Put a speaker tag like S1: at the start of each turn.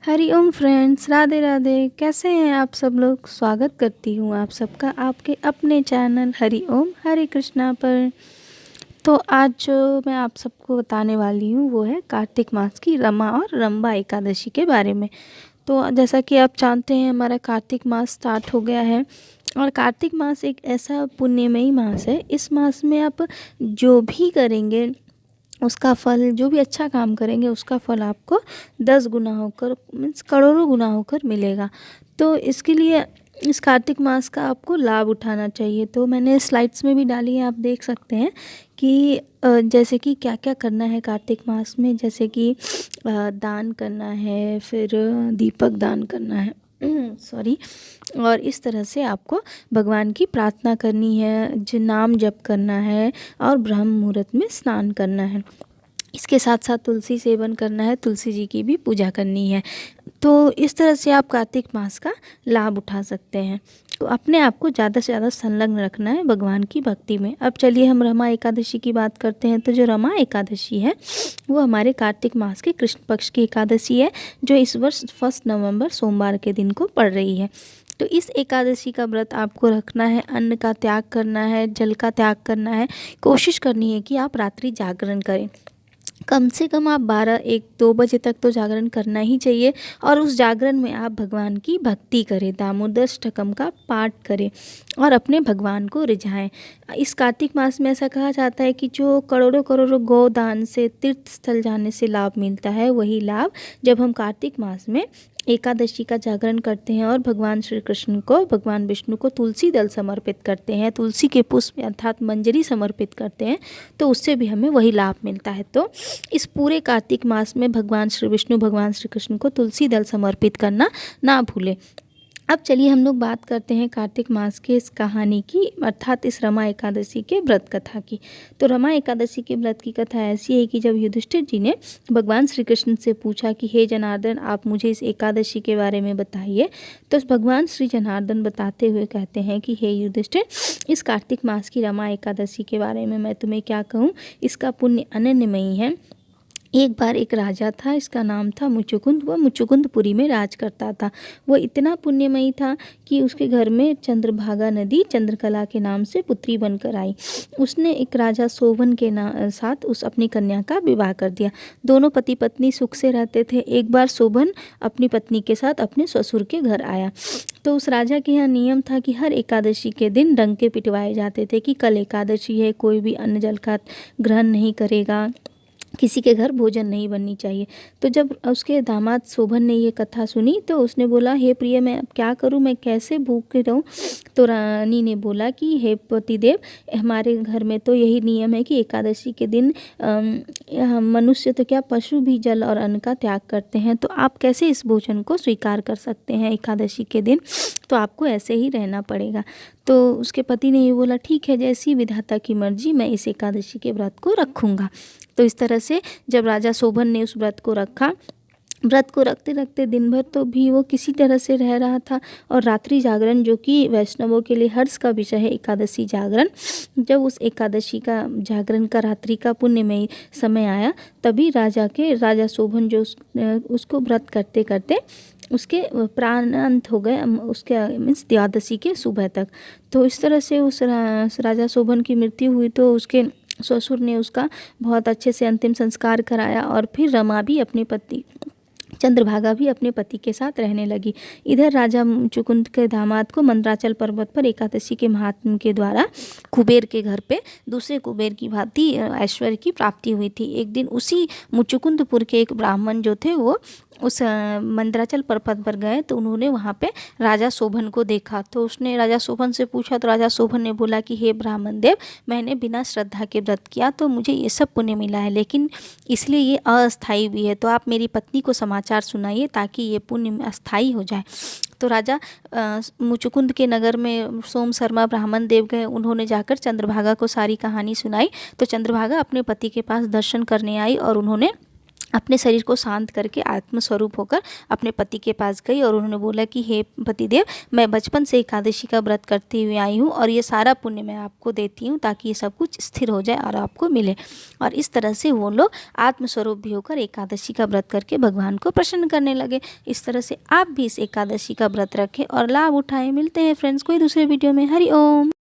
S1: हरि ओम friends, Radhe Radhe. कैसे हैं आप सब लोग? स्वागत करती हूँ आप सबका आपके अपने चैनल हरि ओम हरे कृष्णा पर। तो आज जो मैं आप सबको बताने वाली हूँ वो है कार्तिक मास की रमा और रंबा एकादशी के बारे में। तो जैसा कि आप जानते हैं हमारा कार्तिक मास स्टार्ट हो गया है और कार्तिक मास एक ऐसा पुण्यमयी मास है। इस मास में आप जो भी करेंगे उसका फल, जो भी अच्छा काम करेंगे उसका फल आपको 10 गुना होकर मीन्स करोड़ों गुना होकर मिलेगा। तो इसके लिए इस कार्तिक मास का आपको लाभ उठाना चाहिए। तो मैंने स्लाइड्स में भी डाली है, आप देख सकते हैं कि जैसे कि क्या क्या करना है कार्तिक मास में। जैसे कि दान करना है, फिर दीपक दान करना है सॉरी। और इस तरह से आपको भगवान की प्रार्थना करनी है, जो नाम जप करना है और ब्रह्म मुहूर्त में स्नान करना है। इसके साथ साथ तुलसी सेवन करना है, तुलसी जी की भी पूजा करनी है। तो इस तरह से आप कार्तिक मास का लाभ उठा सकते हैं। तो अपने आप को ज़्यादा से ज़्यादा संलग्न रखना है भगवान की भक्ति में। अब चलिए हम रमा एकादशी की बात करते हैं। तो जो रमा एकादशी है वो हमारे कार्तिक मास के कृष्ण पक्ष की एकादशी है, जो इस वर्ष 1 नवंबर सोमवार के दिन को पड़ रही है। तो इस एकादशी का व्रत आपको रखना है, अन्न का त्याग करना है, जल का त्याग करना है। कोशिश करनी है कि आप रात्रि जागरण करें। कम से कम आप 12, 1, 2 बजे तक तो जागरण करना ही चाहिए। और उस जागरण में आप भगवान की भक्ति करें, दामोदर अष्टकम का पाठ करें और अपने भगवान को रिझाएं। इस कार्तिक मास में ऐसा कहा जाता है कि जो करोड़ों करोड़ों गोदान से तीर्थ स्थल जाने से लाभ मिलता है, वही लाभ जब हम कार्तिक मास में एकादशी का जागरण करते हैं और भगवान श्री कृष्ण को, भगवान विष्णु को तुलसी दल समर्पित करते हैं, तुलसी के पुष्प अर्थात मंजरी समर्पित करते हैं, तो उससे भी हमें वही लाभ मिलता है। तो इस पूरे कार्तिक मास में भगवान श्री विष्णु, भगवान श्री कृष्ण को तुलसी दल समर्पित करना ना भूलें। अब चलिए हम लोग बात करते हैं कार्तिक मास के इस कहानी की, अर्थात इस रमा एकादशी के व्रत कथा की। तो रमा एकादशी के व्रत की कथा ऐसी है कि जब युधिष्ठिर जी ने भगवान श्री कृष्ण से पूछा कि हे जनार्दन, आप मुझे इस एकादशी के बारे में बताइए, तो भगवान श्री जनार्दन बताते हुए कहते हैं कि हे युधिष्ठिर, इस कार्तिक मास की रमा एकादशी के बारे में मैं तुम्हें क्या कहूँ, इसका पुण्य अनन्यमयी है। एक बार एक राजा था, इसका नाम था मुचुकुंद। वह मुचुकुंदपुरी में राज करता था। वो इतना पुण्यमयी था कि उसके घर में चंद्रभागा नदी चंद्रकला के नाम से पुत्री बनकर आई। उसने एक राजा शोभन के साथ उस अपनी कन्या का विवाह कर दिया। दोनों पति पत्नी सुख से रहते थे। एक बार शोभन अपनी पत्नी के साथ अपने ससुर के घर आया तो उस राजा के यहाँ नियम था कि हर एकादशी के दिन डंके पिटवाए जाते थे कि कल एकादशी है, कोई भी अन्न जल का ग्रहण नहीं करेगा, किसी के घर भोजन नहीं बननी चाहिए। तो जब उसके दामाद शोभन ने ये कथा सुनी तो उसने बोला, हे प्रिय, मैं अब क्या करूं, मैं कैसे भूखे रहूं। तो रानी ने बोला कि हे पतिदेव, हमारे घर में तो यही नियम है कि एकादशी के दिन मनुष्य तो क्या, पशु भी जल और अन्न का त्याग करते हैं। तो आप कैसे इस भोजन को स्वीकार कर सकते हैं एकादशी के दिन? तो आपको ऐसे ही रहना पड़ेगा। तो उसके पति ने ये बोला, ठीक है, जैसी विधाता की मर्जी, मैं इस एकादशी के व्रत को रखूँगा। तो इस तरह से जब राजा शोभन ने उस व्रत को रखा, व्रत को रखते रखते दिन भर तो भी वो किसी तरह से रह रहा था। और रात्रि जागरण, जो कि वैष्णवों के लिए हर्ष का विषय है, एकादशी जागरण, जब उस एकादशी का जागरण का रात्रि का पुण्यमय समय आया, तभी राजा शोभन जो उसको व्रत करते करते उसके प्राणांत हो गए, उसके मीन्स द्वादशी के सुबह तक। तो इस तरह से उस राजा शोभन की मृत्यु हुई। तो उसके ससुर ने उसका बहुत अच्छे से अंतिम संस्कार कराया और फिर रमा भी अपने पति, चंद्रभागा भी अपने पति के साथ रहने लगी। इधर राजा मुचुकुंद के दामाद को मंदराचल पर्वत पर एकादशी के महात्म्य के द्वारा कुबेर के घर पे दूसरे कुबेर की भांति ऐश्वर्य की प्राप्ति हुई थी। एक दिन उसी मुचुकुंदपुर के एक ब्राह्मण जो थे वो उस मंदराचल पर्वत पर गए, तो उन्होंने वहाँ पे राजा शोभन को देखा। तो उसने राजा शोभन से पूछा, तो राजा शोभन ने बोला कि हे ब्राह्मण देव, मैंने बिना श्रद्धा के व्रत किया तो मुझे ये सब पुण्य मिला है, लेकिन इसलिए ये अस्थाई भी है। तो आप मेरी पत्नी को समाचार सुनाइए ताकि ये पुण्य अस्थाई हो जाए। तो राजा मुचुकुंद के नगर में सोम शर्मा ब्राह्मण देव गए। उन्होंने जाकर चंद्रभागा को सारी कहानी सुनाई। तो चंद्रभागा अपने पति के पास दर्शन करने आई और उन्होंने अपने शरीर को शांत करके आत्मस्वरूप होकर अपने पति के पास गई और उन्होंने बोला कि हे पतिदेव, मैं बचपन से एकादशी का व्रत करती हुई आई हूँ और ये सारा पुण्य मैं आपको देती हूँ ताकि ये सब कुछ स्थिर हो जाए और आपको मिले। और इस तरह से वो लोग आत्मस्वरूप भी होकर एकादशी का व्रत करके भगवान को प्रसन्न करने लगे। इस तरह से आप भी इस एकादशी का व्रत रखें और लाभ उठाएं। मिलते हैं फ्रेंड्स कोई दूसरे वीडियो में। हरि ओम।